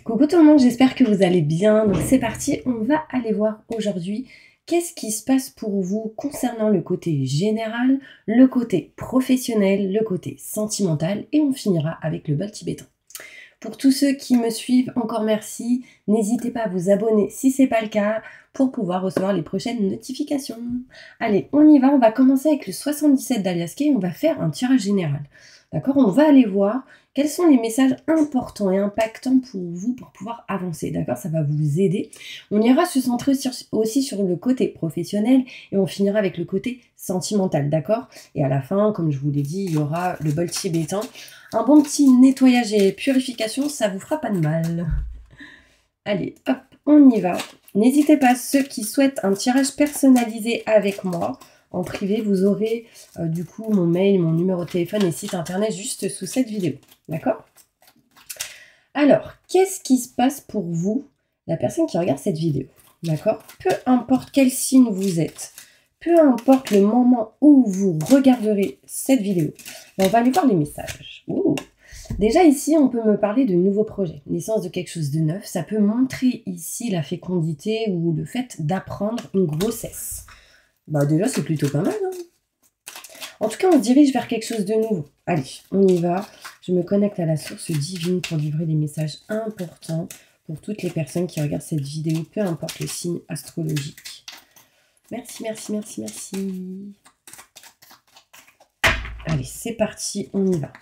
Coucou tout le monde, j'espère que vous allez bien. Donc c'est parti, on va aller voir aujourd'hui qu'est-ce qui se passe pour vous concernant le côté général, le côté professionnel, le côté sentimental et on finira avec le bol tibétain. Pour tous ceux qui me suivent, encore merci. N'hésitez pas à vous abonner si ce n'est pas le cas pour pouvoir recevoir les prochaines notifications. Allez, on y va, on va commencer avec le 77 d'Aliaske et on va faire un tirage général. D'accord, on va aller voir quels sont les messages importants et impactants pour vous pour pouvoir avancer. D'accord, ça va vous aider. On ira se centrer aussi sur le côté professionnel et on finira avec le côté sentimental. D'accord, et à la fin, comme je vous l'ai dit, il y aura le bol tibétain. Un bon petit nettoyage et purification, ça vous fera pas de mal. Allez, hop, on y va. N'hésitez pas, ceux qui souhaitent un tirage personnalisé avec moi, en privé, vous aurez du coup mon mail, mon numéro de téléphone et site internet juste sous cette vidéo. D'accord? Alors, qu'est-ce qui se passe pour vous, la personne qui regarde cette vidéo? D'accord? Peu importe quel signe vous êtes, peu importe le moment où vous regarderez cette vidéo, on va aller voir les messages. Ouh. Déjà ici, on peut me parler de nouveaux projets, naissance de quelque chose de neuf. Ça peut montrer ici la fécondité ou le fait d'apprendre une grossesse. Bah déjà, c'est plutôt pas mal. Hein, en tout cas, on se dirige vers quelque chose de nouveau. Allez, on y va. Je me connecte à la source divine pour livrer des messages importants pour toutes les personnes qui regardent cette vidéo, peu importe le signe astrologique. Merci, merci, merci, merci. Allez, c'est parti, on y va.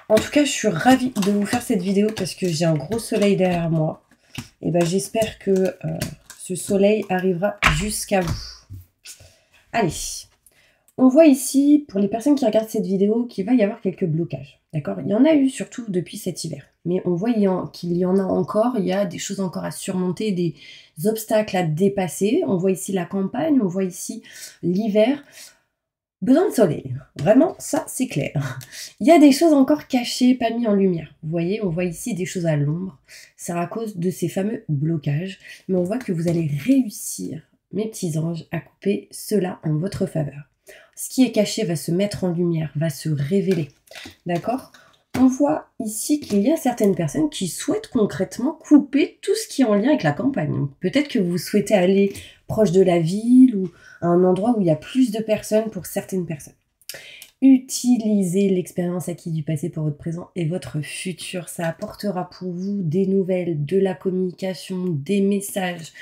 En tout cas, je suis ravie de vous faire cette vidéo parce que j'ai un gros soleil derrière moi. Et ben, j'espère que ce soleil arrivera jusqu'à vous. Allez, on voit ici, pour les personnes qui regardent cette vidéo, qu'il va y avoir quelques blocages. D'accord? Il y en a eu surtout depuis cet hiver. Mais on voit qu'il y en a encore, il y a des choses encore à surmonter, des obstacles à dépasser. On voit ici la campagne, on voit ici l'hiver. Besoin de soleil, vraiment, ça c'est clair. Il y a des choses encore cachées, pas mises en lumière. Vous voyez, on voit ici des choses à l'ombre. C'est à cause de ces fameux blocages. Mais on voit que vous allez réussir, mes petits anges, à couper cela en votre faveur. Ce qui est caché va se mettre en lumière, va se révéler. D'accord? On voit ici qu'il y a certaines personnes qui souhaitent concrètement couper tout ce qui est en lien avec la campagne. Peut-être que vous souhaitez aller proche de la ville ou à un endroit où il y a plus de personnes pour certaines personnes. Utilisez l'expérience acquise du passé pour votre présent et votre futur. Ça apportera pour vous des nouvelles, de la communication, des messages.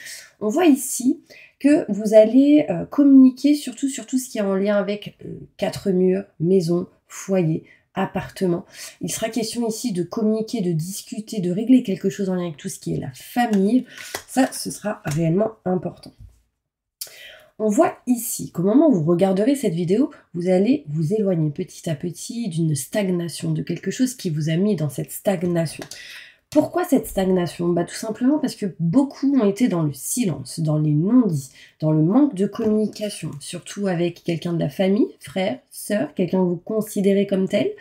On voit ici que vous allez communiquer surtout sur tout ce qui est en lien avec 4 murs, maison, foyer, appartement. Il sera question ici de communiquer, de discuter, de régler quelque chose en lien avec tout ce qui est la famille. Ça, ce sera réellement important. On voit ici qu'au moment où vous regarderez cette vidéo, vous allez vous éloigner petit à petit d'une stagnation, de quelque chose qui vous a mis dans cette stagnation. Pourquoi cette stagnation? Bah, tout simplement parce que beaucoup ont été dans le silence, dans les non-dits, dans le manque de communication, surtout avec quelqu'un de la famille, frère, sœur, quelqu'un que vous considérez comme tel.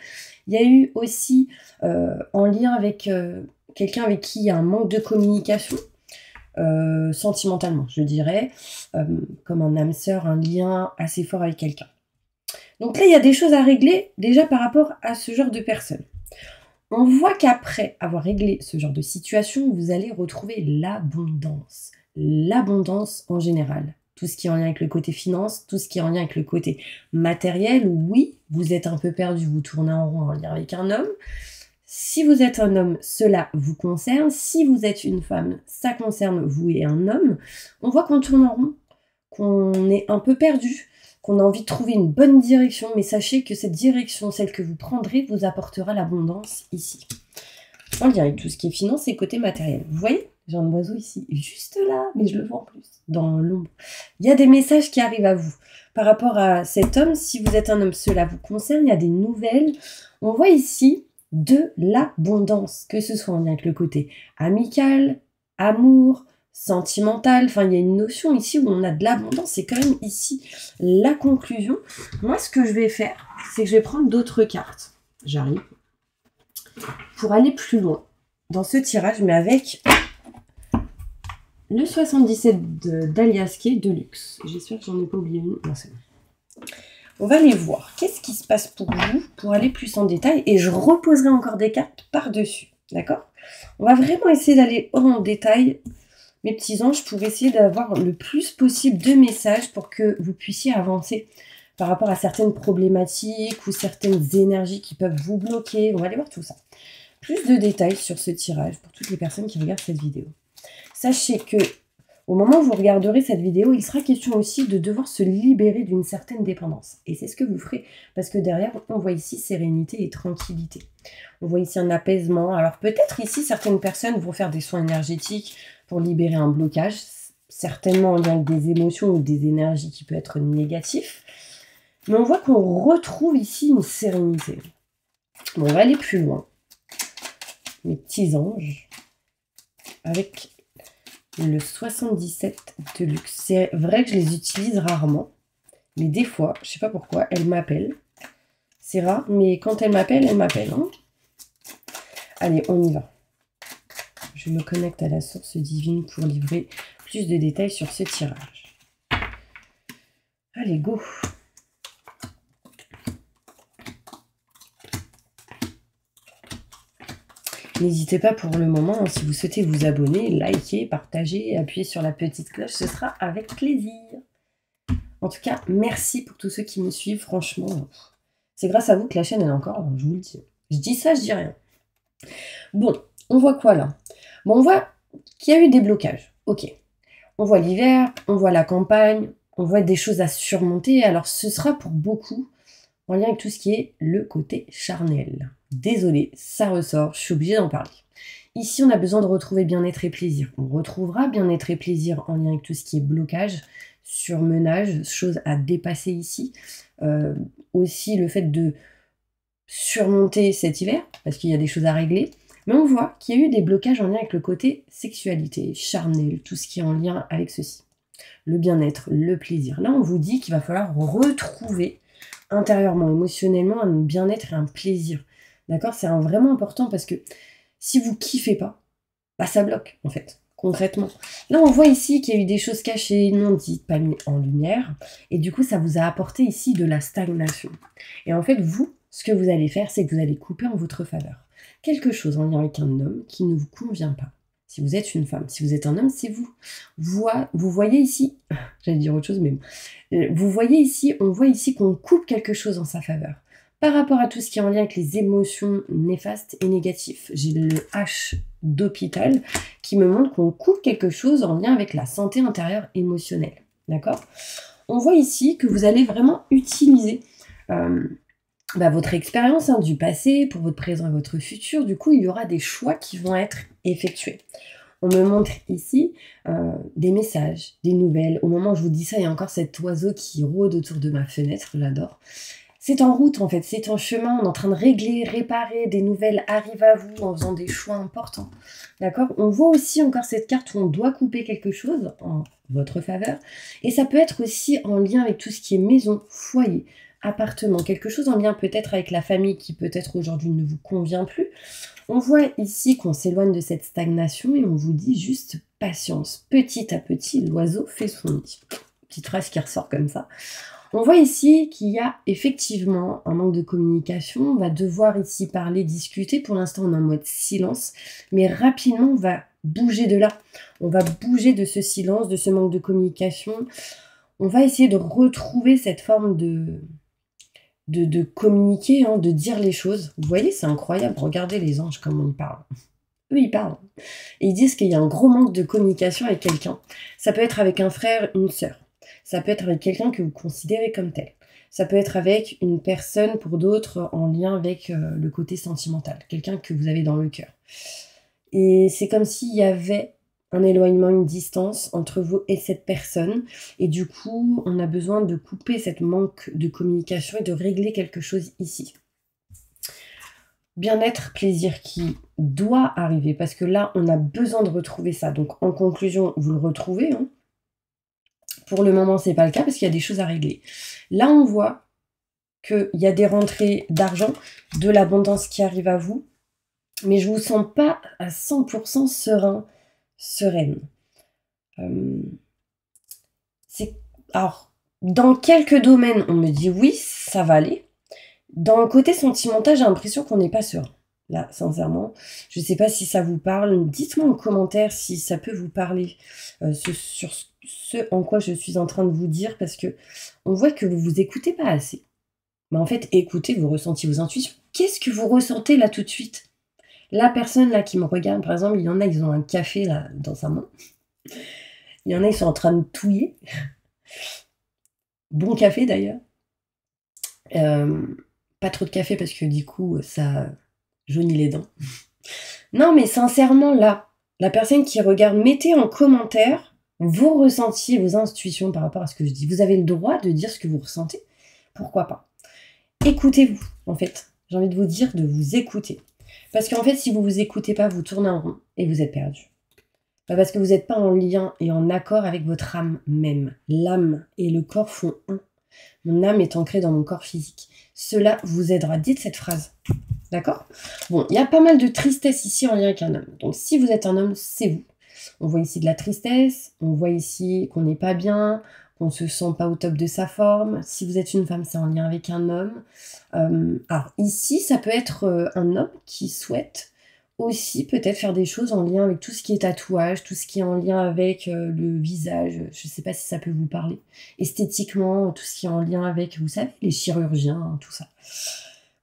Il y a eu aussi en lien avec quelqu'un avec qui il y a un manque de communication, sentimentalement, je dirais, comme un âme sœur, un lien assez fort avec quelqu'un. Donc là, il y a des choses à régler déjà par rapport à ce genre de personnes. On voit qu'après avoir réglé ce genre de situation, vous allez retrouver l'abondance. L'abondance en général. Tout ce qui est en lien avec le côté finance, tout ce qui est en lien avec le côté matériel. Oui, vous êtes un peu perdu, vous tournez en rond en lien avec un homme. Si vous êtes un homme, cela vous concerne. Si vous êtes une femme, ça concerne vous et un homme. On voit qu'on tourne en rond, qu'on est un peu perdu, qu'on a envie de trouver une bonne direction, mais sachez que cette direction, celle que vous prendrez, vous apportera l'abondance ici. En lien avec tout ce qui est finance et côté matériel. Vous voyez, j'ai un oiseau ici, juste là, mais je le vois en plus, dans l'ombre. Il y a des messages qui arrivent à vous. Par rapport à cet homme, si vous êtes un homme, cela vous concerne, il y a des nouvelles. On voit ici de l'abondance, que ce soit en lien avec le côté amical, amour, sentimental, enfin il y a une notion ici où on a de l'abondance, c'est quand même ici la conclusion. Moi ce que je vais faire, c'est que je vais prendre d'autres cartes, j'arrive, pour aller plus loin dans ce tirage, mais avec le 77 d'Aliaske Deluxe. J'espère que j'en ai pas oublié une, non c'est bon. On va aller voir qu'est-ce qui se passe pour vous, pour aller plus en détail, et je reposerai encore des cartes par-dessus. D'accord? On va vraiment essayer d'aller en détail, mes petits anges, pour essayer d'avoir le plus possible de messages pour que vous puissiez avancer par rapport à certaines problématiques ou certaines énergies qui peuvent vous bloquer. On va aller voir tout ça. Plus de détails sur ce tirage pour toutes les personnes qui regardent cette vidéo. Sachez que au moment où vous regarderez cette vidéo, il sera question aussi de devoir se libérer d'une certaine dépendance. Et c'est ce que vous ferez, parce que derrière, on voit ici sérénité et tranquillité. On voit ici un apaisement. Alors peut-être ici, certaines personnes vont faire des soins énergétiques pour libérer un blocage, certainement en lien avec des émotions ou des énergies qui peuvent être négatives. Mais on voit qu'on retrouve ici une sérénité. Bon, on va aller plus loin. Mes petits anges, avec le 77 de luxe. C'est vrai que je les utilise rarement, mais des fois, je sais pas pourquoi, elles m'appellent. C'est rare, mais quand elles m'appellent, hein. Allez, on y va. Je me connecte à la source divine pour livrer plus de détails sur ce tirage. Allez, go! N'hésitez pas pour le moment, si vous souhaitez vous abonner, liker, partager, appuyer sur la petite cloche, ce sera avec plaisir. En tout cas, merci pour tous ceux qui me suivent, franchement. C'est grâce à vous que la chaîne elle est encore, je vous le dis. Je dis ça, je dis rien. Bon, on voit quoi là? Bon, on voit qu'il y a eu des blocages. Ok. On voit l'hiver, on voit la campagne, on voit des choses à surmonter. Alors ce sera pour beaucoup en lien avec tout ce qui est le côté charnel. Désolée, ça ressort, je suis obligée d'en parler. Ici, on a besoin de retrouver bien-être et plaisir. On retrouvera bien-être et plaisir en lien avec tout ce qui est blocage, surmenage, choses à dépasser ici. Aussi le fait de surmonter cet hiver, parce qu'il y a des choses à régler. Mais on voit qu'il y a eu des blocages en lien avec le côté sexualité, charnel, tout ce qui est en lien avec ceci. Le bien-être, le plaisir. Là, on vous dit qu'il va falloir retrouver intérieurement, émotionnellement, un bien-être et un plaisir. D'accord? C'est vraiment important parce que si vous kiffez pas, bah ça bloque, en fait, concrètement. Là, on voit ici qu'il y a eu des choses cachées, non dites, pas mises en lumière. Et du coup, ça vous a apporté ici de la stagnation. Et en fait, vous, ce que vous allez faire, c'est que vous allez couper en votre faveur quelque chose en lien avec un homme qui ne vous convient pas. Si vous êtes une femme, si vous êtes un homme, c'est vous. Vous voyez ici, j'allais dire autre chose, mais vous voyez ici, on voit ici qu'on coupe quelque chose en sa faveur. Par rapport à tout ce qui est en lien avec les émotions néfastes et négatives. J'ai le H d'hôpital qui me montre qu'on coupe quelque chose en lien avec la santé intérieure émotionnelle. D'accord? On voit ici que vous allez vraiment utiliser votre expérience du passé pour votre présent et votre futur. Du coup, il y aura des choix qui vont être effectués. On me montre ici des messages, des nouvelles. Au moment où je vous dis ça, il y a encore cet oiseau qui rôde autour de ma fenêtre, j'adore. C'est en route en fait, c'est en chemin, on est en train de régler, réparer, des nouvelles arrivent à vous en faisant des choix importants. D'accord? On voit aussi encore cette carte où on doit couper quelque chose en votre faveur. Et ça peut être aussi en lien avec tout ce qui est maison, foyer, appartement, quelque chose en lien peut-être avec la famille qui peut-être aujourd'hui ne vous convient plus. On voit ici qu'on s'éloigne de cette stagnation et on vous dit juste patience. Petit à petit, l'oiseau fait son nid. Petite phrase qui ressort comme ça. On voit ici qu'il y a effectivement un manque de communication. On va devoir ici parler, discuter. Pour l'instant, on est en mode silence. Mais rapidement, on va bouger de là. On va bouger de ce silence, de ce manque de communication. On va essayer de retrouver cette forme de communiquer, de dire les choses. Vous voyez, c'est incroyable. Regardez les anges, comment ils parlent. Eux, ils parlent. Et ils disent qu'il y a un gros manque de communication avec quelqu'un. Ça peut être avec un frère, une sœur. Ça peut être avec quelqu'un que vous considérez comme tel. Ça peut être avec une personne, pour d'autres, en lien avec le côté sentimental. Quelqu'un que vous avez dans le cœur. Et c'est comme s'il y avait un éloignement, une distance entre vous et cette personne. Et du coup, on a besoin de couper cette manque de communication et de régler quelque chose ici. Bien-être, plaisir qui doit arriver. Parce que là, on a besoin de retrouver ça. Donc, en conclusion, vous le retrouvez. Pour le moment, c'est pas le cas parce qu'il y a des choses à régler. Là, on voit qu'il y a des rentrées d'argent, de l'abondance qui arrive à vous. Mais je ne vous sens pas à 100% sereine. Alors, dans quelques domaines, on me dit oui, ça va aller. Dans le côté sentimental, j'ai l'impression qu'on n'est pas serein. là, sincèrement. Je ne sais pas si ça vous parle. Dites-moi en commentaire si ça peut vous parler sur ce en quoi je suis en train de vous dire, parce que on voit que vous vous écoutez pas assez. Mais en fait, écoutez vos ressentis, vos intuitions. Qu'est-ce que vous ressentez là tout de suite? La personne là qui me regarde, par exemple, il y en a, ils ont un café là dans sa main. Il y en a, ils sont en train de touiller. Bon café d'ailleurs. Pas trop de café parce que du coup, ça jaunit les dents. Non, mais sincèrement, là, la personne qui regarde, mettez en commentaire vos ressentis, vos intuitions par rapport à ce que je dis. Vous avez le droit de dire ce que vous ressentez. Pourquoi pas? Écoutez-vous, en fait. J'ai envie de vous dire de vous écouter. Parce qu'en fait, si vous vous écoutez pas, vous tournez en rond et vous êtes perdu. Parce que vous n'êtes pas en lien et en accord avec votre âme même. L'âme et le corps font un. Mon âme est ancrée dans mon corps physique. Cela vous aidera. Dites cette phrase. D'accord? Bon, il y a pas mal de tristesse ici en lien avec un homme. Donc si vous êtes un homme, c'est vous. On voit ici de la tristesse, on voit ici qu'on n'est pas bien, qu'on ne se sent pas au top de sa forme. Si vous êtes une femme, c'est en lien avec un homme. Alors ici, ça peut être un homme qui souhaite aussi peut-être faire des choses en lien avec tout ce qui est tatouage, tout ce qui est en lien avec le visage. Je ne sais pas si ça peut vous parler. Esthétiquement, tout ce qui est en lien avec, vous savez, les chirurgiens, hein, tout ça.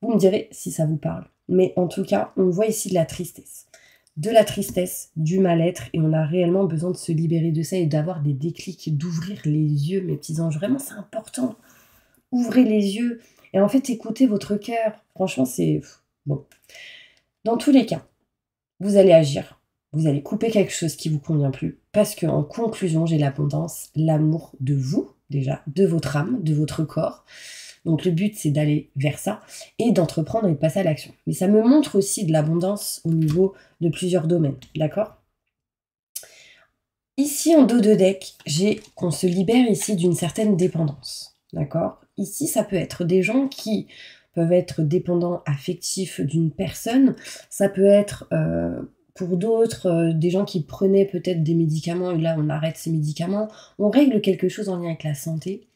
Vous me direz si ça vous parle. Mais en tout cas, on voit ici de la tristesse. De la tristesse, du mal-être, et on a réellement besoin de se libérer de ça et d'avoir des déclics, d'ouvrir les yeux, mes petits anges. Vraiment, c'est important. Ouvrez les yeux et en fait, écoutez votre cœur. Franchement, c'est bon. Dans tous les cas, vous allez agir. Vous allez couper quelque chose qui ne vous convient plus. Parce qu'en conclusion, j'ai l'abondance, l'amour de vous, déjà, de votre âme, de votre corps. Donc le but, c'est d'aller vers ça et d'entreprendre et de passer à l'action. Mais ça me montre aussi de l'abondance au niveau de plusieurs domaines, d'accord? Ici, en dos de deck, j'ai qu'on se libère ici d'une certaine dépendance, d'accord? Ici, ça peut être des gens qui peuvent être dépendants affectifs d'une personne. Ça peut être, pour d'autres, des gens qui prenaient peut-être des médicaments et là, on arrête ces médicaments. On règle quelque chose en lien avec la santé.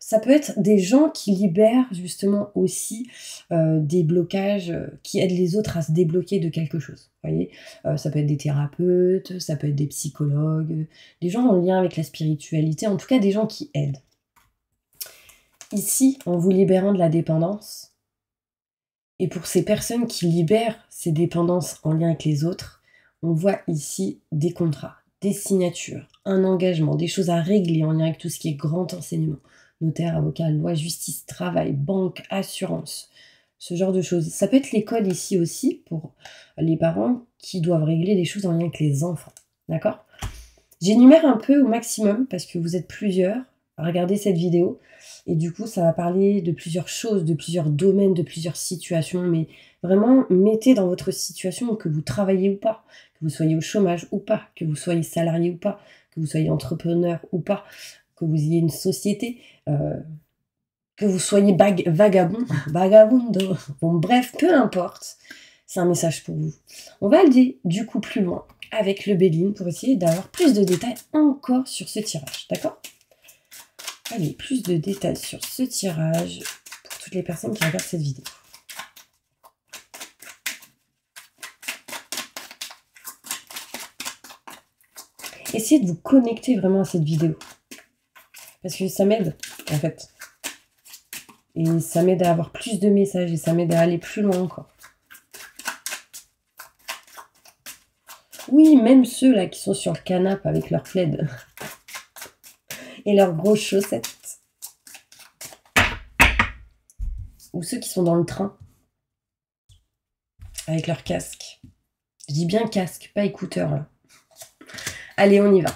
Ça peut être des gens qui libèrent justement aussi des blocages, qui aident les autres à se débloquer de quelque chose. Vous voyez, ça peut être des thérapeutes, ça peut être des psychologues, des gens en lien avec la spiritualité, en tout cas des gens qui aident. Ici, en vous libérant de la dépendance, et pour ces personnes qui libèrent ces dépendances en lien avec les autres, on voit ici des contrats, des signatures, un engagement, des choses à régler en lien avec tout ce qui est grand enseignement. Notaire, avocat, loi, justice, travail, banque, assurance, ce genre de choses. Ça peut être l'école ici aussi pour les parents qui doivent régler des choses en lien avec les enfants. D'accord? J'énumère un peu au maximum parce que vous êtes plusieurs à regarder cette vidéo et du coup ça va parler de plusieurs choses, de plusieurs domaines, de plusieurs situations, mais vraiment mettez dans votre situation que vous travaillez ou pas, que vous soyez au chômage ou pas, que vous soyez salarié ou pas, que vous soyez entrepreneur ou pas, que vous ayez une société, que vous soyez vagabond, vagabundo, bon bref, peu importe, c'est un message pour vous. On va aller du coup plus loin avec le Béline pour essayer d'avoir plus de détails encore sur ce tirage, d'accord? Allez, plus de détails sur ce tirage pour toutes les personnes qui regardent cette vidéo. Essayez de vous connecter vraiment à cette vidéo. Parce que ça m'aide, en fait. Et ça m'aide à avoir plus de messages et ça m'aide à aller plus loin encore. Oui, même ceux là qui sont sur le canapé avec leur plaid et leurs grosses chaussettes. Ou ceux qui sont dans le train avec leur casque. Je dis bien casque, pas écouteur là. Allez, on y va.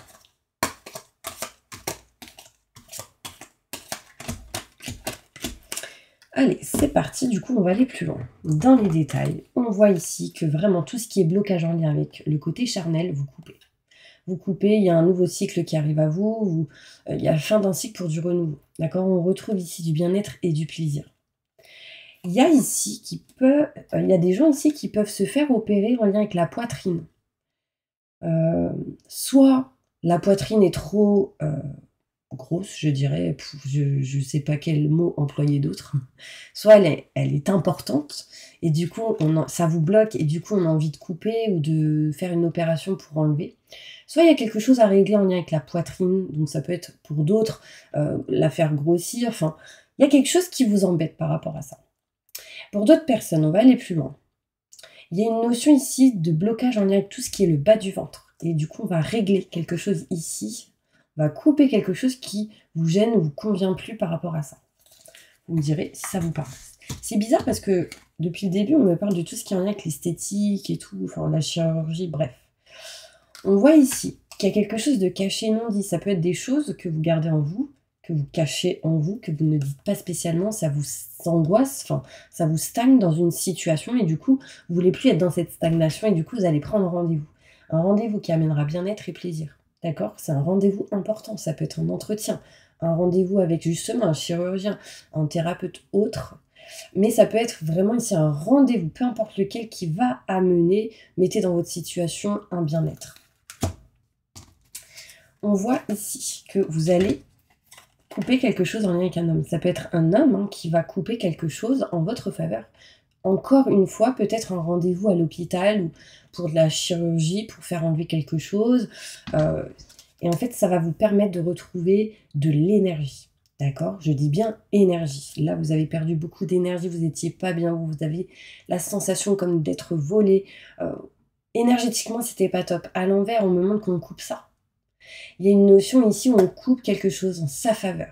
Allez, c'est parti, du coup on va aller plus loin. Dans les détails, on voit ici que vraiment tout ce qui est blocage en lien avec le côté charnel, vous coupez. Vous coupez, il y a un nouveau cycle qui arrive à vous, il y a la fin d'un cycle pour du renouveau. D'accord? On retrouve ici du bien-être et du plaisir. Il y a ici il y a des gens ici qui peuvent se faire opérer en lien avec la poitrine. Soit la poitrine est trop grosse, je dirais, je sais pas quel mot employer d'autre. Soit elle est importante, et du coup, ça vous bloque, et du coup, on a envie de couper ou de faire une opération pour enlever. Soit il y a quelque chose à régler en lien avec la poitrine, donc ça peut être pour d'autres, la faire grossir, enfin, il y a quelque chose qui vous embête par rapport à ça. Pour d'autres personnes, on va aller plus loin. Il y a une notion ici de blocage en lien avec tout ce qui est le bas du ventre. Et du coup, on va régler quelque chose ici. On va couper quelque chose qui vous gêne ou vous convient plus par rapport à ça. Vous me direz si ça vous parle. C'est bizarre parce que depuis le début, on me parle de tout ce qui est en lien avec l'esthétique et tout, enfin la chirurgie, bref. On voit ici qu'il y a quelque chose de caché non dit. Ça peut être des choses que vous gardez en vous, que vous cachez en vous, que vous ne dites pas spécialement, ça vous angoisse, enfin, ça vous stagne dans une situation, et du coup, vous voulez plus être dans cette stagnation, et du coup, vous allez prendre rendez-vous. Un rendez-vous qui amènera bien-être et plaisir, d'accord? C'est un rendez-vous important, ça peut être un entretien, un rendez-vous avec justement un chirurgien, un thérapeute autre, mais ça peut être vraiment ici un rendez-vous, peu importe lequel, qui va amener, mettez dans votre situation, un bien-être. On voit ici que vous allez couper quelque chose en lien avec un homme. Ça peut être un homme qui va couper quelque chose en votre faveur. Encore une fois, peut-être un rendez-vous à l'hôpital ou pour de la chirurgie, pour faire enlever quelque chose. Et en fait, ça va vous permettre de retrouver de l'énergie. D'accord? Je dis bien énergie. Là, vous avez perdu beaucoup d'énergie, vous n'étiez pas bien, vous avez la sensation comme d'être volé. Énergétiquement, c'était pas top. À l'envers, on me montre qu'on coupe ça. Il y a une notion ici où on coupe quelque chose en sa faveur.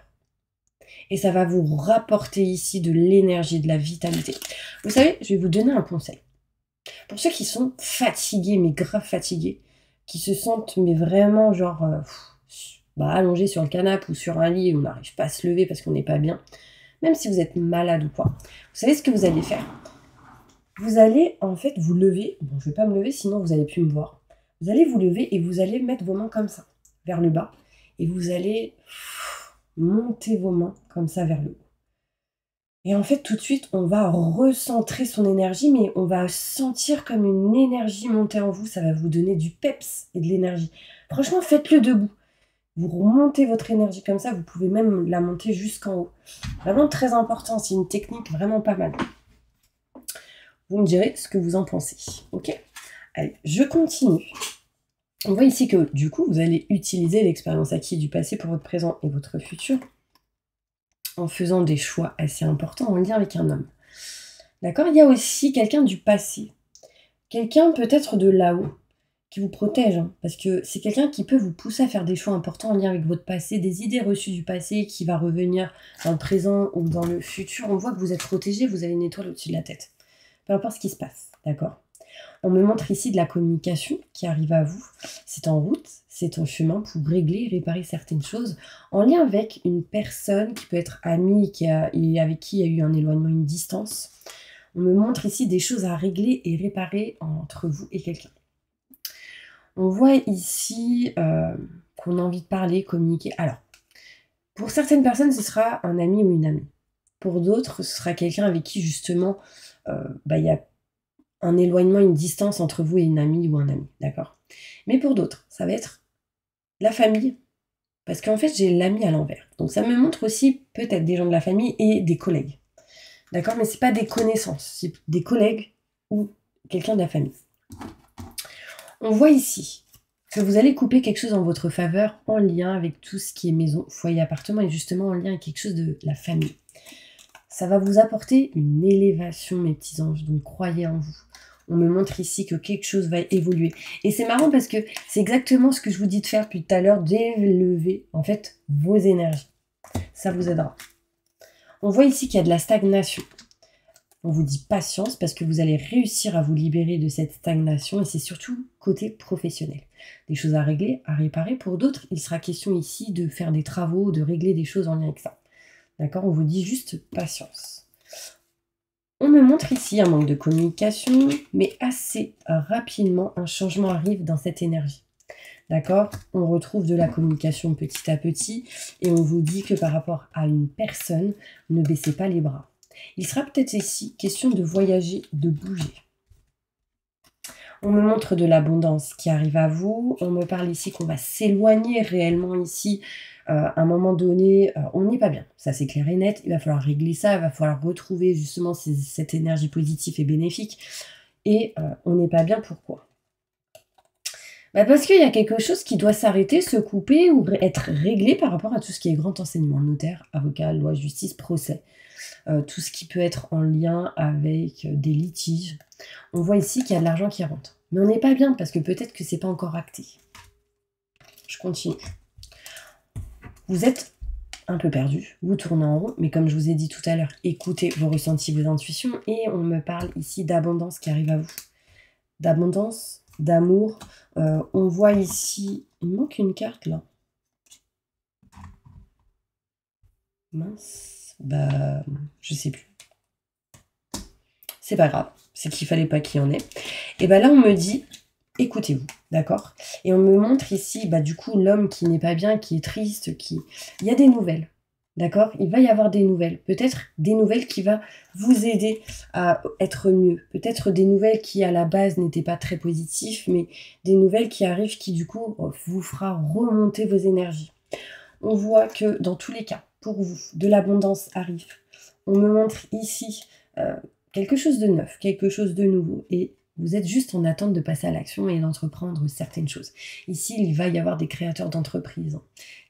Et ça va vous rapporter ici de l'énergie, de la vitalité. Vous savez, je vais vous donner un conseil. Pour ceux qui sont fatigués, mais grave fatigués, qui se sentent mais vraiment genre allongés sur le canapé ou sur un lit et on n'arrive pas à se lever parce qu'on n'est pas bien, même si vous êtes malade ou quoi, vous savez ce que vous allez faire? Vous allez en fait vous lever. Bon, je ne vais pas me lever, sinon vous n'allez plus me voir. Vous allez vous lever et vous allez mettre vos mains comme ça, vers le bas. Et vous allez monter vos mains comme ça vers le haut. Et en fait, tout de suite, on va recentrer son énergie, mais on va sentir comme une énergie monter en vous. Ça va vous donner du peps et de l'énergie. Franchement, faites-le debout. Vous remontez votre énergie comme ça. Vous pouvez même la monter jusqu'en haut. Vraiment très important. C'est une technique vraiment pas mal. Vous me direz ce que vous en pensez. Ok? Allez, je continue. On voit ici que du coup, vous allez utiliser l'expérience acquise du passé pour votre présent et votre futur en faisant des choix assez importants en lien avec un homme. D'accord? Il y a aussi quelqu'un du passé. Quelqu'un peut-être de là-haut qui vous protège, parce que c'est quelqu'un qui peut vous pousser à faire des choix importants en lien avec votre passé, des idées reçues du passé qui va revenir dans le présent ou dans le futur. On voit que vous êtes protégé, vous avez une étoile au-dessus de la tête. Peu importe ce qui se passe, d'accord? On me montre ici de la communication qui arrive à vous. C'est en route, c'est en chemin pour régler, réparer certaines choses en lien avec une personne qui peut être amie et avec qui il y a eu un éloignement, une distance. On me montre ici des choses à régler et réparer entre vous et quelqu'un. On voit ici qu'on a envie de parler, communiquer. Alors, pour certaines personnes, ce sera un ami ou une amie. Pour d'autres, ce sera quelqu'un avec qui, justement, il y a un éloignement, une distance entre vous et une amie ou un ami, d'accord? Mais pour d'autres, ça va être la famille, parce qu'en fait, j'ai l'ami à l'envers. Donc ça me montre aussi peut-être des gens de la famille et des collègues, d'accord? Mais c'est pas des connaissances, c'est des collègues ou quelqu'un de la famille. On voit ici que vous allez couper quelque chose en votre faveur en lien avec tout ce qui est maison, foyer, appartement, et justement en lien avec quelque chose de la famille. Ça va vous apporter une élévation, mes petits anges, donc croyez en vous. On me montre ici que quelque chose va évoluer. Et c'est marrant parce que c'est exactement ce que je vous dis de faire depuis tout à l'heure, d'élever en fait vos énergies. Ça vous aidera. On voit ici qu'il y a de la stagnation. On vous dit patience parce que vous allez réussir à vous libérer de cette stagnation et c'est surtout côté professionnel. Des choses à régler, à réparer. Pour d'autres, il sera question ici de faire des travaux, de régler des choses en lien avec ça. D'accord? On vous dit juste patience. On me montre ici un manque de communication, mais assez rapidement, un changement arrive dans cette énergie. D'accord? On retrouve de la communication petit à petit et on vous dit que par rapport à une personne, ne baissez pas les bras. Il sera peut-être ici question de voyager, de bouger. On me montre de l'abondance qui arrive à vous. On me parle ici qu'on va s'éloigner réellement ici. À un moment donné, on n'est pas bien. Ça, c'est clair et net. Il va falloir régler ça. Il va falloir retrouver justement cette énergie positive et bénéfique. Et on n'est pas bien. Pourquoi? Parce qu'il y a quelque chose qui doit s'arrêter, se couper ou être réglé par rapport à tout ce qui est grand enseignement, notaire, avocat, loi, justice, procès. Tout ce qui peut être en lien avec des litiges. On voit ici qu'il y a de l'argent qui rentre. Mais on n'est pas bien parce que peut-être que c'est pas encore acté. Je continue. Vous êtes un peu perdu, vous tournez en rond, mais comme je vous ai dit tout à l'heure, écoutez vos ressentis, vos intuitions, et on me parle ici d'abondance qui arrive à vous. D'abondance, d'amour. On voit ici, il me manque une carte là. Mince, je sais plus. C'est pas grave, c'est qu'il fallait pas qu'il y en ait. Et là, on me dit, écoutez-vous, d'accord? Et on me montre ici, du coup, l'homme qui n'est pas bien, qui est triste, il y a des nouvelles, d'accord? Il va y avoir des nouvelles. Peut-être des nouvelles qui vont vous aider à être mieux. Peut-être des nouvelles qui, à la base, n'étaient pas très positives, mais des nouvelles qui arrivent qui, du coup, vous fera remonter vos énergies. On voit que, dans tous les cas, pour vous, de l'abondance arrive. On me montre ici quelque chose de neuf, quelque chose de nouveau. Et vous êtes juste en attente de passer à l'action et d'entreprendre certaines choses. Ici, il va y avoir des créateurs d'entreprises.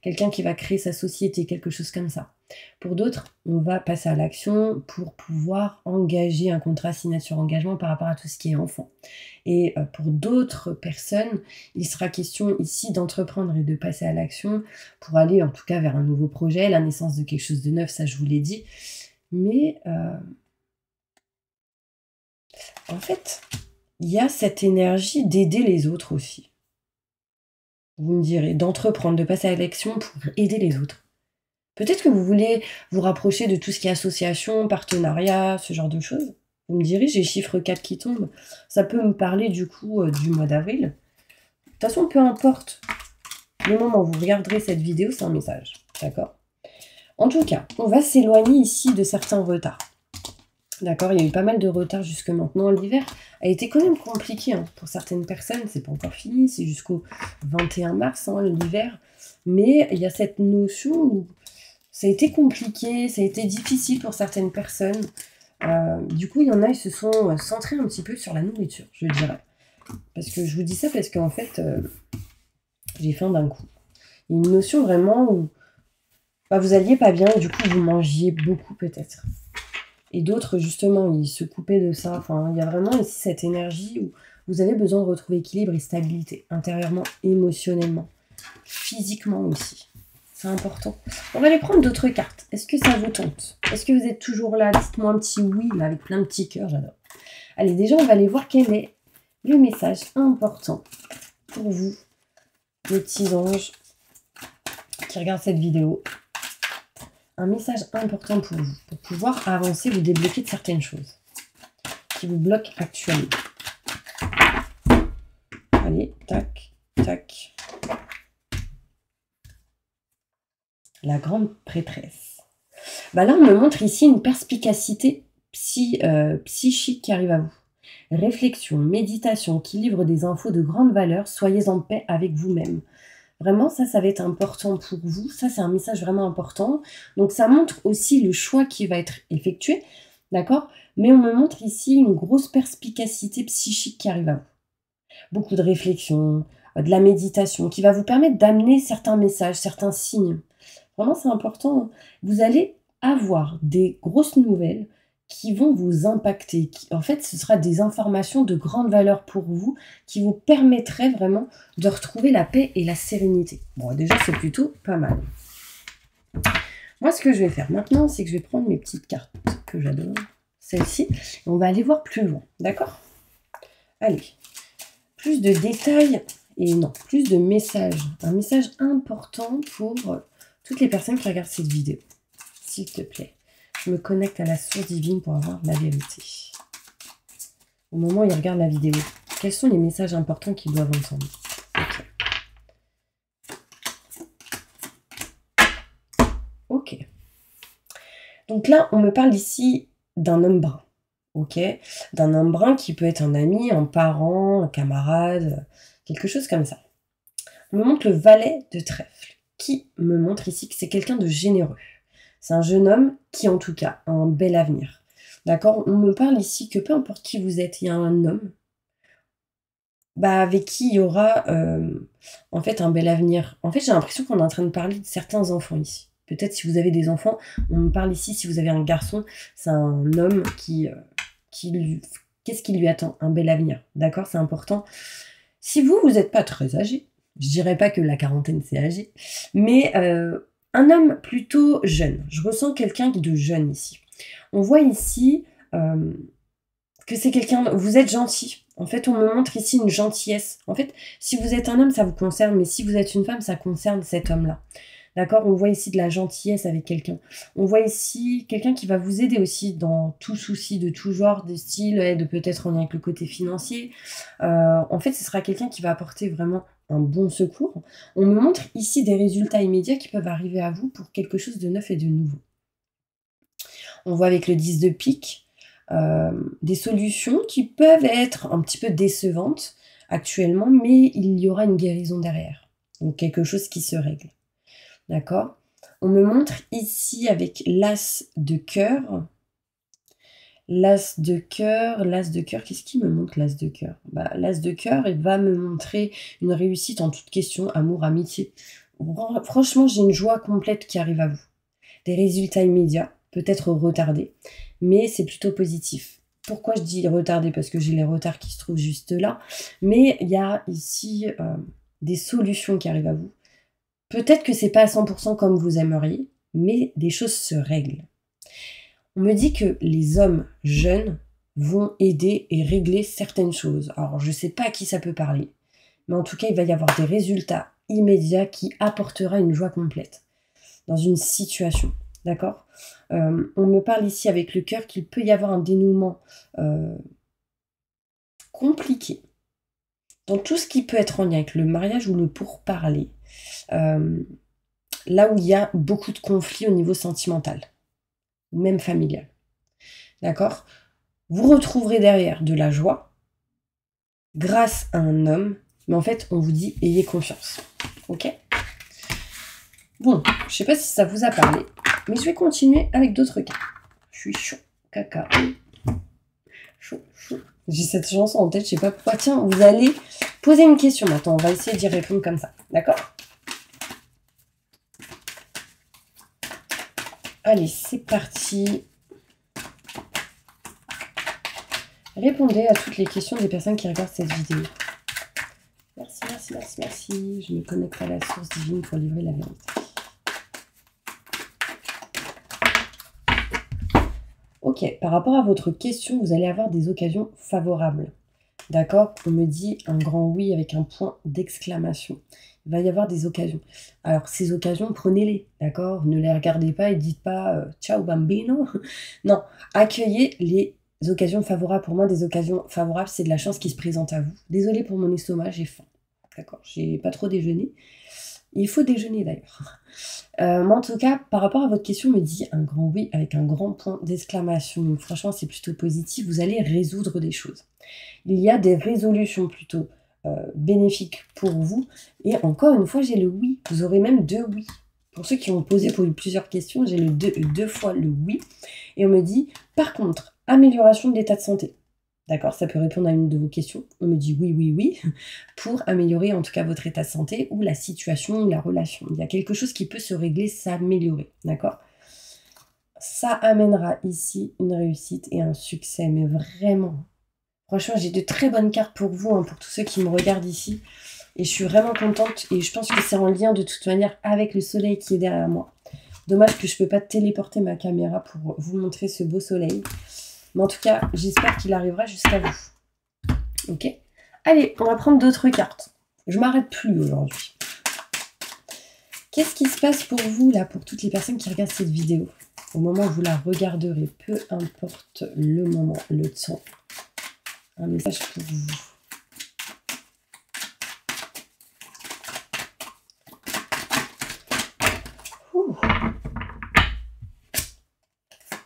Quelqu'un qui va créer sa société, quelque chose comme ça. Pour d'autres, on va passer à l'action pour pouvoir engager un contrat signature engagement par rapport à tout ce qui est enfant. Et pour d'autres personnes, il sera question ici d'entreprendre et de passer à l'action pour aller en tout cas vers un nouveau projet, la naissance de quelque chose de neuf, ça je vous l'ai dit. Mais en fait, il y a cette énergie d'aider les autres aussi. Vous me direz, d'entreprendre, de passer à l'action pour aider les autres. Peut-être que vous voulez vous rapprocher de tout ce qui est association, partenariat, ce genre de choses. Vous me direz, j'ai chiffre 4 qui tombe. Ça peut me parler du coup du mois d'avril. De toute façon, peu importe le moment où vous regarderez cette vidéo, c'est un message. D'accord? En tout cas, on va s'éloigner ici de certains retards. D'accord, il y a eu pas mal de retard jusque maintenant. L'hiver a été quand même compliqué pour certaines personnes. C'est pas encore fini, c'est jusqu'au 21 mars, l'hiver. Mais il y a cette notion où ça a été compliqué, ça a été difficile pour certaines personnes. Du coup, il y en a, ils se sont centrés un petit peu sur la nourriture, je dirais. Parce que je vous dis ça parce qu'en fait, j'ai faim d'un coup. Il y a une notion vraiment où vous alliez pas bien et du coup, vous mangiez beaucoup peut-être. Et d'autres, justement, ils se coupaient de ça. Enfin, il y a vraiment ici cette énergie où vous avez besoin de retrouver équilibre et stabilité, intérieurement, émotionnellement, physiquement aussi. C'est important. On va aller prendre d'autres cartes. Est-ce que ça vous tente? Est-ce que vous êtes toujours là? Dites-moi un petit oui, là, avec plein de petits cœurs, j'adore. Allez, déjà, on va aller voir quel est le message important pour vous, les petits anges qui regardent cette vidéo. Un message important pour vous, pour pouvoir avancer, vous débloquer de certaines choses qui vous bloquent actuellement. Allez, tac, tac. La grande prêtresse. Là, on me montre ici une perspicacité psychique qui arrive à vous. Réflexion, méditation, qui livre des infos de grande valeur. Soyez en paix avec vous-même. Vraiment, ça va être important pour vous. Ça, c'est un message vraiment important. Donc, ça montre aussi le choix qui va être effectué. D'accord? Mais on me montre ici une grosse perspicacité psychique qui arrive à vous. Beaucoup de réflexion, de la méditation, qui va vous permettre d'amener certains messages, certains signes. Vraiment, c'est important. Vous allez avoir des grosses nouvelles qui vont vous impacter. En fait, ce sera des informations de grande valeur pour vous qui vous permettraient vraiment de retrouver la paix et la sérénité. Bon, déjà, c'est plutôt pas mal. Moi, ce que je vais faire maintenant, c'est que je vais prendre mes petites cartes que j'adore, celle-ci, et on va aller voir plus loin, d'accord? Allez, plus de détails et non, plus de messages. Un message important pour toutes les personnes qui regardent cette vidéo. S'il te plaît, je me connecte à la source divine pour avoir la vérité. Au moment où ils regardent la vidéo, quels sont les messages importants qu'ils doivent entendre? Ok. Donc là, on me parle ici d'un homme brun. ok, d'un homme brun qui peut être un ami, un parent, un camarade, quelque chose comme ça. On me montre le valet de trèfle, qui me montre ici que c'est quelqu'un de généreux. C'est un jeune homme qui, en tout cas, a un bel avenir. D'accord? On me parle ici que peu importe qui vous êtes, il y a un homme avec qui il y aura en fait un bel avenir. En fait, j'ai l'impression qu'on est en train de parler de certains enfants ici. Peut-être si vous avez des enfants, on me parle ici, si vous avez un garçon, c'est un homme qu'est-ce qui lui attend? Un bel avenir. D'accord? C'est important. Si vous n'êtes pas très âgé, je dirais pas que la quarantaine c'est âgé, mais un homme plutôt jeune. Je ressens quelqu'un de jeune ici. On voit ici que c'est quelqu'un, vous êtes gentil. En fait, on me montre ici une gentillesse. En fait, si vous êtes un homme, ça vous concerne, mais si vous êtes une femme, ça concerne cet homme-là. D'accord? On voit ici de la gentillesse avec quelqu'un. On voit ici quelqu'un qui va vous aider aussi dans tout souci de tout genre, de style, aide peut-être en lien avec le côté financier. En fait, ce sera quelqu'un qui va apporter vraiment un bon secours. On me montre ici des résultats immédiats qui peuvent arriver à vous pour quelque chose de neuf et de nouveau. On voit avec le 10 de pique des solutions qui peuvent être un petit peu décevantes actuellement, mais il y aura une guérison derrière. Donc quelque chose qui se règle. D'accord? On me montre ici avec l'as de cœur. L'as de cœur, qu'est-ce qui me montre l'as de cœur? L'as de cœur, il va me montrer une réussite en toute question, amour, amitié. Franchement, j'ai une joie complète qui arrive à vous. Des résultats immédiats, peut-être retardés, mais c'est plutôt positif. Pourquoi je dis retardé? Parce que j'ai les retards qui se trouvent juste là, mais il y a ici des solutions qui arrivent à vous. Peut-être que c'est pas à 100% comme vous aimeriez, mais des choses se règlent. On me dit que les hommes jeunes vont aider et régler certaines choses. Alors, je ne sais pas à qui ça peut parler, mais en tout cas, il va y avoir des résultats immédiats qui apportera une joie complète dans une situation. D'accord? On me parle ici avec le cœur qu'il peut y avoir un dénouement compliqué dans tout ce qui peut être en lien avec le mariage ou le pourparler. Là où il y a beaucoup de conflits au niveau sentimental, même familial. D'accord? Vous retrouverez derrière de la joie grâce à un homme, mais en fait, on vous dit ayez confiance. Ok? Bon, je sais pas si ça vous a parlé, mais je vais continuer avec d'autres cas. Je suis chaud, caca. Chaud. J'ai cette chanson en tête, je sais pas pourquoi. Tiens, vous allez poser une question maintenant. On va essayer d'y répondre comme ça. D'accord? Allez, c'est parti. Répondez à toutes les questions des personnes qui regardent cette vidéo. Merci. Je me connecte à la source divine pour livrer la vérité. Ok, par rapport à votre question, vous allez avoir des occasions favorables. D'accord? On me dit un grand oui avec un point d'exclamation. Il va y avoir des occasions. Alors, ces occasions, prenez-les, d'accord? Ne les regardez pas et dites pas ciao bambino. Non, accueillez les occasions favorables. Pour moi, des occasions favorables, c'est de la chance qui se présente à vous. Désolée pour mon estomac, j'ai faim. D'accord? J'ai pas trop déjeuné. Il faut déjeuner d'ailleurs. Mais en tout cas, par rapport à votre question, on me dit un grand oui avec un grand point d'exclamation. Franchement, c'est plutôt positif. Vous allez résoudre des choses. Il y a des résolutions plutôt bénéfiques pour vous. Et encore une fois, j'ai le oui. Vous aurez même 2 oui. Pour ceux qui ont posé pour plusieurs questions, j'ai le deux fois le oui. Et on me dit, par contre, amélioration de l'état de santé. D'accord, ça peut répondre à une de vos questions. On me dit oui, pour améliorer en tout cas votre état de santé ou la situation ou la relation. Il y a quelque chose qui peut se régler, s'améliorer. D'accord? Ça amènera ici une réussite et un succès, mais vraiment. Franchement, j'ai de très bonnes cartes pour vous, pour tous ceux qui me regardent ici. Et je suis vraiment contente. Et je pense que c'est en lien de toute manière avec le soleil qui est derrière moi. Dommage que je ne peux pas téléporter ma caméra pour vous montrer ce beau soleil. Mais en tout cas, j'espère qu'il arrivera jusqu'à vous. Ok? Allez, on va prendre d'autres cartes. Je m'arrête plus aujourd'hui. Qu'est-ce qui se passe pour vous, là, pour toutes les personnes qui regardent cette vidéo? Au moment où vous la regarderez, peu importe le moment, le temps. Un message pour vous.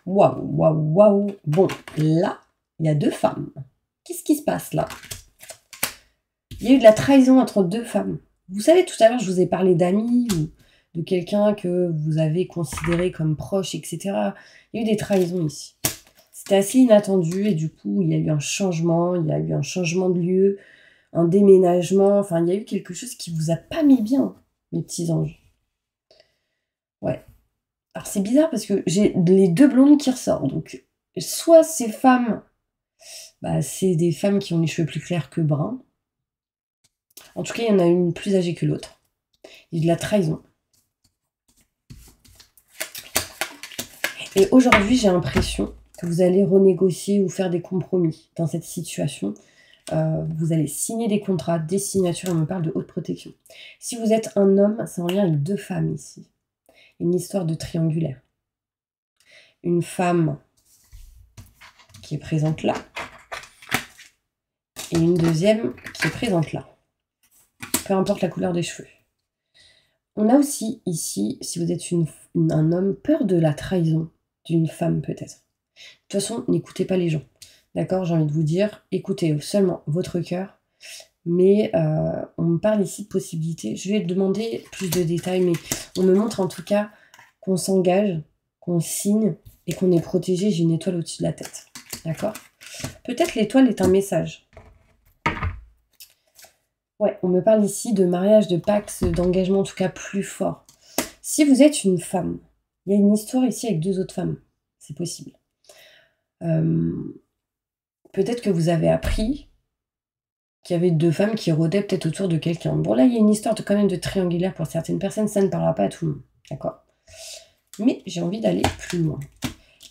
Waouh. Bon, là, il y a 2 femmes. Qu'est-ce qui se passe là? Il y a eu de la trahison entre 2 femmes. Vous savez, tout à l'heure, je vous ai parlé d'amis ou de quelqu'un que vous avez considéré comme proche, etc. Il y a eu des trahisons ici. C'était assez inattendu et du coup, il y a eu un changement, de lieu, un déménagement. Enfin, il y a eu quelque chose qui vous a pas mis bien, mes petits anges. Ouais. Alors, c'est bizarre parce que j'ai les 2 blondes qui ressortent. Donc, soit ces femmes, c'est des femmes qui ont les cheveux plus clairs que bruns. En tout cas, il y en a une plus âgée que l'autre. Il y a de la trahison. Et aujourd'hui, j'ai l'impression que vous allez renégocier ou faire des compromis dans cette situation. Vous allez signer des contrats, des signatures, on me parle de haute protection. Si vous êtes un homme, c'est en lien avec 2 femmes ici. Une histoire de triangulaire. Une femme qui est présente là. Et une deuxième qui est présente là. Peu importe la couleur des cheveux. On a aussi ici, si vous êtes un homme, peur de la trahison d'une femme peut-être. De toute façon, n'écoutez pas les gens. D'accord, j'ai envie de vous dire, écoutez seulement votre cœur. Mais on me parle ici de possibilités. Je vais demander plus de détails, mais on me montre en tout cas qu'on s'engage, qu'on signe et qu'on est protégé. J'ai une étoile au-dessus de la tête. D'accord? Peut-être l'étoile est un message. Ouais, on me parle ici de mariage, de pacte, d'engagement en tout cas plus fort. Si vous êtes une femme, il y a une histoire ici avec 2 autres femmes. C'est possible. Peut-être que vous avez appris qu'il y avait 2 femmes qui rôdaient peut-être autour de quelqu'un. Bon, là, il y a une histoire quand même de triangulaire pour certaines personnes. Ça ne parlera pas à tout le monde. D'accord? Mais j'ai envie d'aller plus loin.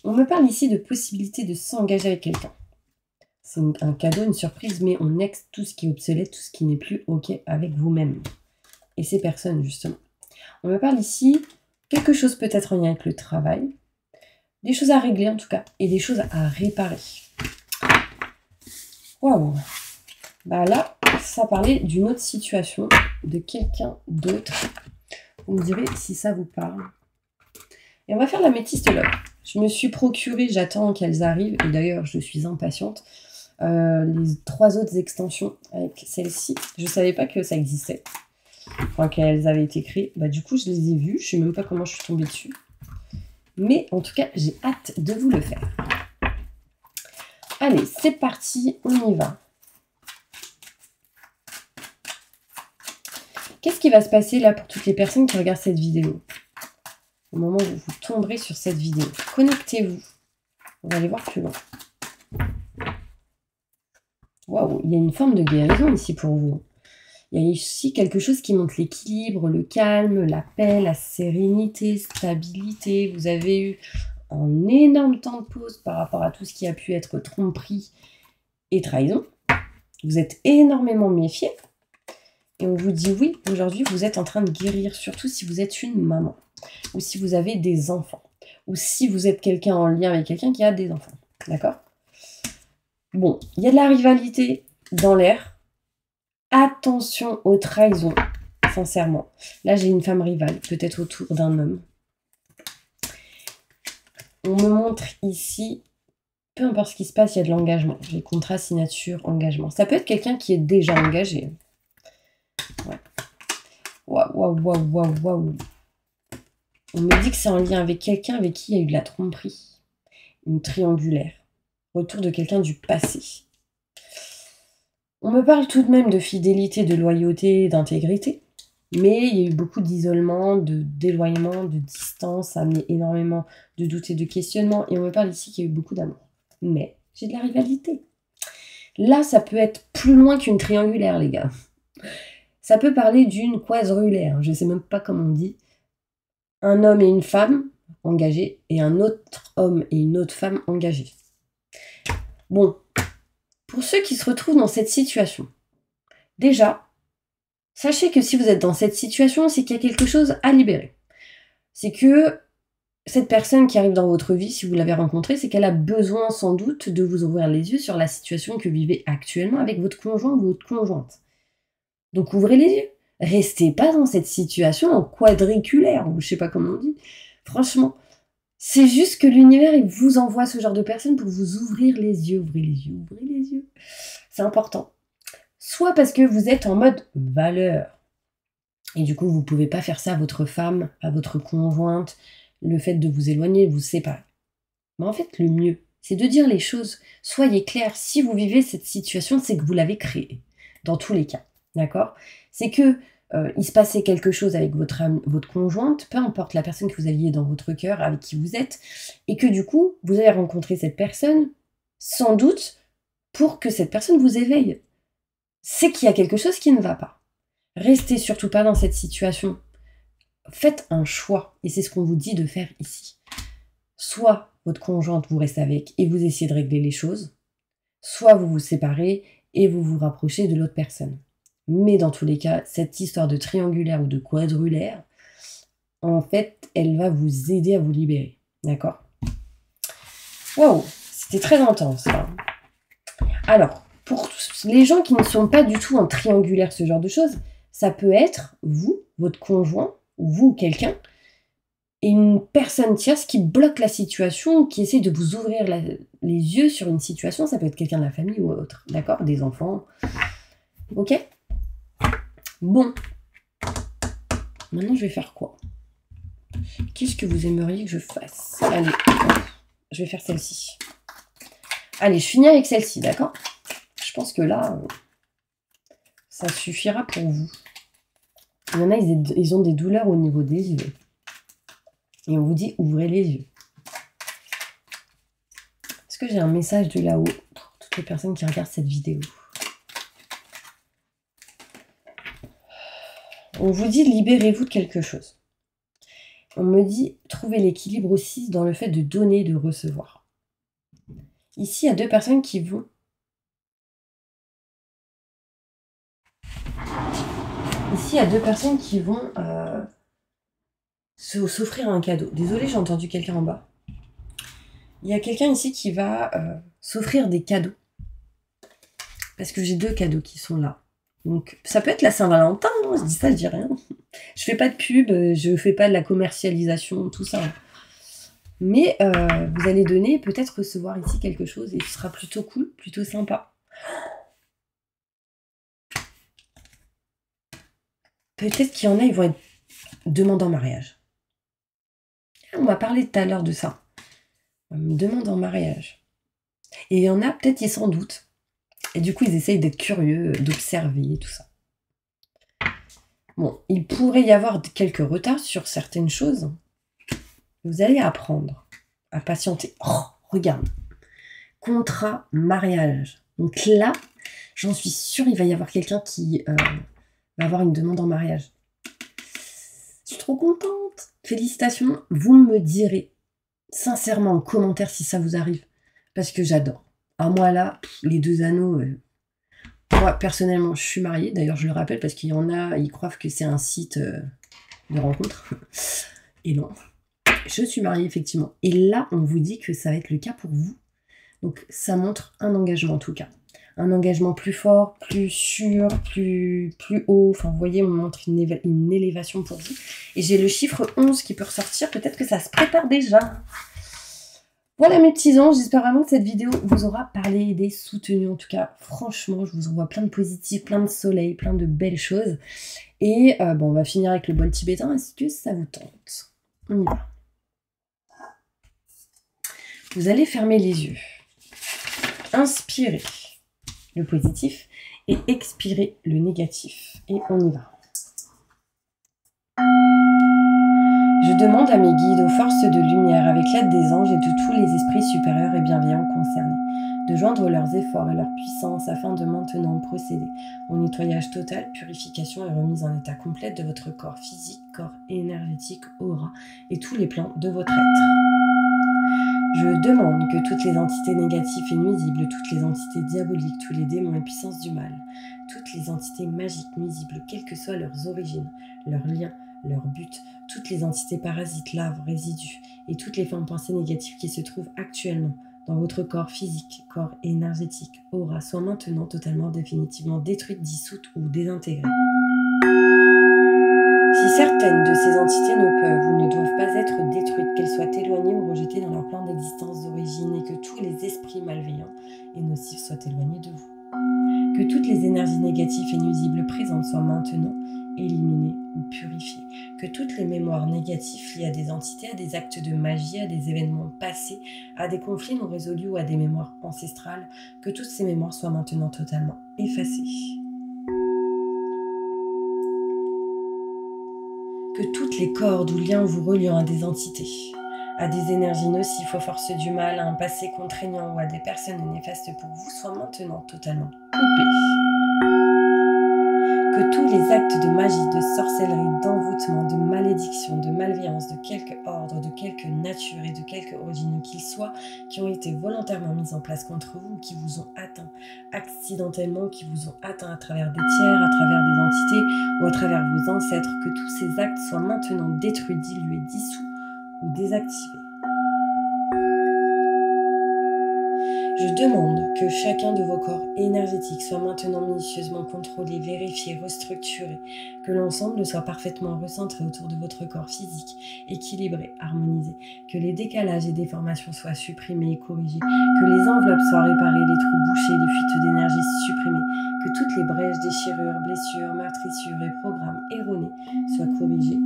On me parle ici de possibilité de s'engager avec quelqu'un. C'est un cadeau, une surprise, mais on exe tout ce qui est obsolète, tout ce qui n'est plus OK avec vous-même. Et ces personnes, justement. On me parle ici quelque chose peut-être en lien avec le travail. Des choses à régler, en tout cas. Et des choses à réparer. Waouh! Là, ça parlait d'une autre situation, de quelqu'un d'autre. Vous me direz si ça vous parle. Et on va faire la métiste love. Je me suis procuré, j'attends qu'elles arrivent, et d'ailleurs je suis impatiente, les 3 autres extensions avec celle-ci. Je ne savais pas que ça existait, enfin qu'elles avaient été créées. Du coup, je les ai vues, je ne sais même pas comment je suis tombée dessus. Mais en tout cas, j'ai hâte de vous le faire. Allez, c'est parti, on y va. Qu'est-ce qui va se passer là pour toutes les personnes qui regardent cette vidéo? Au moment où vous tomberez sur cette vidéo, connectez-vous. On va aller voir plus loin. Waouh, il y a une forme de guérison ici pour vous. Il y a ici quelque chose qui montre l'équilibre, le calme, la paix, la sérénité, stabilité. Vous avez eu un énorme temps de pause par rapport à tout ce qui a pu être tromperie et trahison. Vous êtes énormément méfiés. Et on vous dit oui, aujourd'hui vous êtes en train de guérir, surtout si vous êtes une maman, ou si vous avez des enfants, ou si vous êtes quelqu'un en lien avec quelqu'un qui a des enfants. D'accord? Bon, il y a de la rivalité dans l'air. Attention aux trahisons, sincèrement. Là, j'ai une femme rivale, peut-être autour d'un homme. On me montre ici, peu importe ce qui se passe, il y a de l'engagement. J'ai contrat, signature, engagement. Ça peut être quelqu'un qui est déjà engagé. Ouais. Waouh, waouh, waouh, waouh. On me dit que c'est en lien avec quelqu'un avec qui il y a eu de la tromperie. Une triangulaire. Retour de quelqu'un du passé. On me parle tout de même de fidélité, de loyauté, d'intégrité. Mais il y a eu beaucoup d'isolement, d'éloignement, de distance. Ça a amené énormément de doutes et de questionnements. Et on me parle ici qu'il y a eu beaucoup d'amour. Mais j'ai de la rivalité. Là, ça peut être plus loin qu'une triangulaire, les gars. Ça peut parler d'une quadrulaire, je ne sais même pas comment on dit. Un homme et une femme engagés et un autre homme et une autre femme engagés. Bon, pour ceux qui se retrouvent dans cette situation, déjà, sachez que si vous êtes dans cette situation, c'est qu'il y a quelque chose à libérer. C'est que cette personne qui arrive dans votre vie, si vous l'avez rencontrée, c'est qu'elle a besoin sans doute de vous ouvrir les yeux sur la situation que vous vivez actuellement avec votre conjoint ou votre conjointe. Donc ouvrez les yeux. Restez pas dans cette situation en quadriculaire, ou je sais pas comment on dit. Franchement, C'est juste que l'univers, il vous envoie ce genre de personne pour vous ouvrir les yeux. Ouvrez les yeux, ouvrez les yeux. C'est important. Soit parce que vous êtes en mode valeur. Et du coup, vous ne pouvez pas faire ça à votre femme, à votre conjointe, le fait de vous éloigner, vous séparer. Mais en fait, le mieux, c'est de dire les choses. Soyez clair, si vous vivez cette situation, c'est que vous l'avez créée, dans tous les cas. D'accord? C'est que il se passait quelque chose avec votre conjointe, peu importe la personne que vous aviez dans votre cœur, avec qui vous êtes, et que du coup, vous avez rencontré cette personne, sans doute, pour que cette personne vous éveille. C'est qu'il y a quelque chose qui ne va pas. Restez surtout pas dans cette situation. Faites un choix, et c'est ce qu'on vous dit de faire ici. Soit votre conjointe vous reste avec et vous essayez de régler les choses, soit vous vous séparez et vous vous rapprochez de l'autre personne. Mais dans tous les cas, cette histoire de triangulaire ou de quadrulaire, en fait, elle va vous aider à vous libérer. D'accord? Waouh, c'était très intense, là. Alors, pour les gens qui ne sont pas du tout en triangulaire, ce genre de choses, ça peut être vous, votre conjoint, ou vous, quelqu'un, et une personne tierce qui bloque la situation, qui essaie de vous ouvrir les yeux sur une situation. Ça peut être quelqu'un de la famille ou autre, d'accord? Des enfants. Ok? Bon. Maintenant, je vais faire quoi? Qu'est-ce que vous aimeriez que je fasse? Allez, je vais faire celle-ci. Allez, je finis avec celle-ci, d'accord? Je pense que là, ça suffira pour vous. Il y en a, ils ont des douleurs au niveau des yeux. Et on vous dit, ouvrez les yeux. Est-ce que j'ai un message de là-haut pour toutes les personnes qui regardent cette vidéo? On vous dit, libérez-vous de quelque chose. On me dit, trouvez l'équilibre aussi dans le fait de donner et de recevoir. Ici, il y a deux personnes qui vont... Ici, il y a deux personnes qui vont s'offrir un cadeau. Désolée, j'ai entendu quelqu'un en bas. Il y a quelqu'un ici qui va s'offrir des cadeaux. Parce que j'ai deux cadeaux qui sont là. Donc, ça peut être la Saint-Valentin, hein, je dis ça, je dis rien. Je fais pas de pub, je fais pas de la commercialisation, tout ça. Mais vous allez donner, peut-être recevoir ici quelque chose et ce sera plutôt cool, plutôt sympa. Peut-être qu'il y en a, ils vont être demandés en mariage. On m'a parlé tout à l'heure de ça. On me demande en mariage. Et il y en a, peut-être, ils s'en doutent. Et du coup, ils essayent d'être curieux, d'observer, tout ça. Bon, il pourrait y avoir quelques retards sur certaines choses. Vous allez apprendre à patienter. Oh, regarde. Contrat mariage. Donc là, j'en suis sûre, il va y avoir quelqu'un qui va avoir une demande en mariage. Je suis trop contente. Félicitations. Vous me direz sincèrement en commentaire si ça vous arrive. Parce que j'adore. À moi là, les deux anneaux... moi, personnellement, je suis mariée. D'ailleurs, je le rappelle parce qu'il y en a, ils croient que c'est un site de rencontre. Et non. Je suis mariée, effectivement. Et là, on vous dit que ça va être le cas pour vous. Donc, ça montre un engagement, en tout cas. Un engagement plus fort, plus sûr, plus haut. Enfin, vous voyez, on montre une élévation pour vous. Et j'ai le chiffre 11 qui peut ressortir. Peut-être que ça se prépare déjà. Voilà mes petits anges, j'espère vraiment que cette vidéo vous aura parlé, aidé, soutenu. En tout cas, franchement, je vous envoie plein de positifs, plein de soleil, plein de belles choses. Et bon, on va finir avec le bol tibétain. Est-ce que ça vous tente? On y va. Vous allez fermer les yeux. Inspirez le positif et expirez le négatif. Et on y va. Je demande à mes guides, aux forces de lumière, avec l'aide des anges et de tous les esprits supérieurs et bienveillants concernés, de joindre leurs efforts et leur puissance afin de maintenant procéder au nettoyage total, purification et remise en état complète de votre corps physique, corps énergétique, aura et tous les plans de votre être. Je demande que toutes les entités négatives et nuisibles, toutes les entités diaboliques, tous les démons et puissances du mal, toutes les entités magiques nuisibles, quelles que soient leurs origines, leurs liens, leur but, toutes les entités parasites, larves, résidus et toutes les formes pensées négatives qui se trouvent actuellement dans votre corps physique, corps énergétique, aura, soient maintenant totalement, définitivement détruites, dissoutes ou désintégrées. Si Si certaines de ces entités ne peuvent ou ne doivent pas être détruites, qu'elles soient éloignées ou rejetées dans leur plan d'existence d'origine et que tous les esprits malveillants et nocifs soient éloignés de vous. Que toutes les énergies négatives et nuisibles présentes soient maintenant éliminées ou purifiées. Que toutes les mémoires négatives liées à des entités, à des actes de magie, à des événements passés, à des conflits non résolus ou à des mémoires ancestrales, que toutes ces mémoires soient maintenant totalement effacées. Que toutes les cordes ou liens vous reliant à des entités, à des énergies nocives, aux forces du mal, à un passé contraignant ou à des personnes néfastes pour vous soient maintenant totalement coupés. Que tous les actes de magie, de sorcellerie, d'envoûtement, de malédiction, de malveillance, de quelque ordre, de quelque nature et de quelque origine qu'ils soient, qui ont été volontairement mis en place contre vous, qui vous ont atteint accidentellement, qui vous ont atteint à travers des tiers, à travers des entités ou à travers vos ancêtres, que tous ces actes soient maintenant détruits, dilués, dissous ou désactivés. Je demande que chacun de vos corps énergétiques soit maintenant minutieusement contrôlé, vérifié, restructuré, que l'ensemble soit parfaitement recentré autour de votre corps physique, équilibré, harmonisé, que les décalages et déformations soient supprimés et corrigés, que les enveloppes soient réparées, les trous bouchés, les fuites d'énergie supprimées, que toutes les brèches, déchirures, blessures, meurtrissures et programmes erronés soient corrigés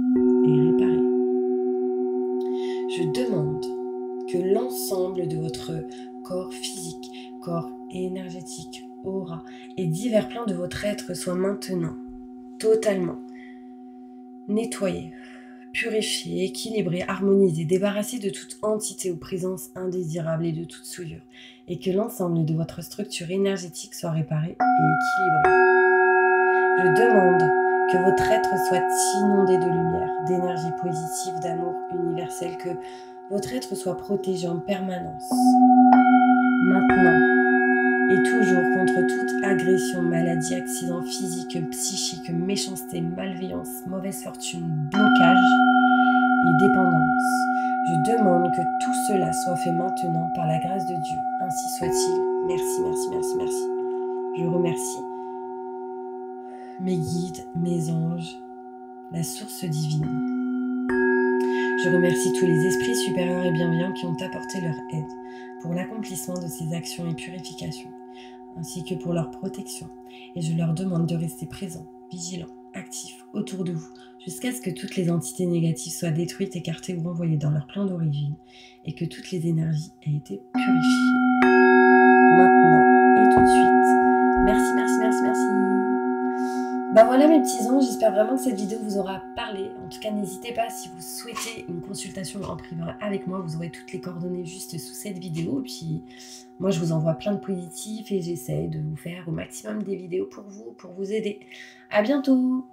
et réparés. Je demande que l'ensemble de votre corps physique, corps énergétique, aura et divers plans de votre être soient maintenant totalement nettoyés, purifiés, équilibrés, harmonisés, débarrassés de toute entité ou présence indésirable et de toute souillure, et que l'ensemble de votre structure énergétique soit réparé et équilibré. Je demande que votre être soit inondé de lumière, d'énergie positive, d'amour universel, que votre être soit protégé en permanence. Maintenant et toujours contre toute agression, maladie, accident physique, psychique, méchanceté, malveillance, mauvaise fortune, blocage et dépendance. Je demande que tout cela soit fait maintenant par la grâce de Dieu. Ainsi soit-il. Merci, merci, merci, merci. Je remercie mes guides, mes anges, la source divine. Je remercie tous les esprits supérieurs et bienveillants qui ont apporté leur aide pour l'accomplissement de ces actions et purifications, ainsi que pour leur protection. Et je leur demande de rester présents, vigilants, actifs autour de vous, jusqu'à ce que toutes les entités négatives soient détruites, écartées ou renvoyées dans leur plan d'origine, et que toutes les énergies aient été purifiées. Maintenant et tout de suite. Merci, merci, merci, merci. Ben voilà mes petits anges, j'espère vraiment que cette vidéo vous aura parlé. En tout cas, n'hésitez pas si vous souhaitez une consultation en privé avec moi, vous aurez toutes les coordonnées juste sous cette vidéo. Et puis, moi, je vous envoie plein de positifs et j'essaie de vous faire au maximum des vidéos pour vous aider. À bientôt.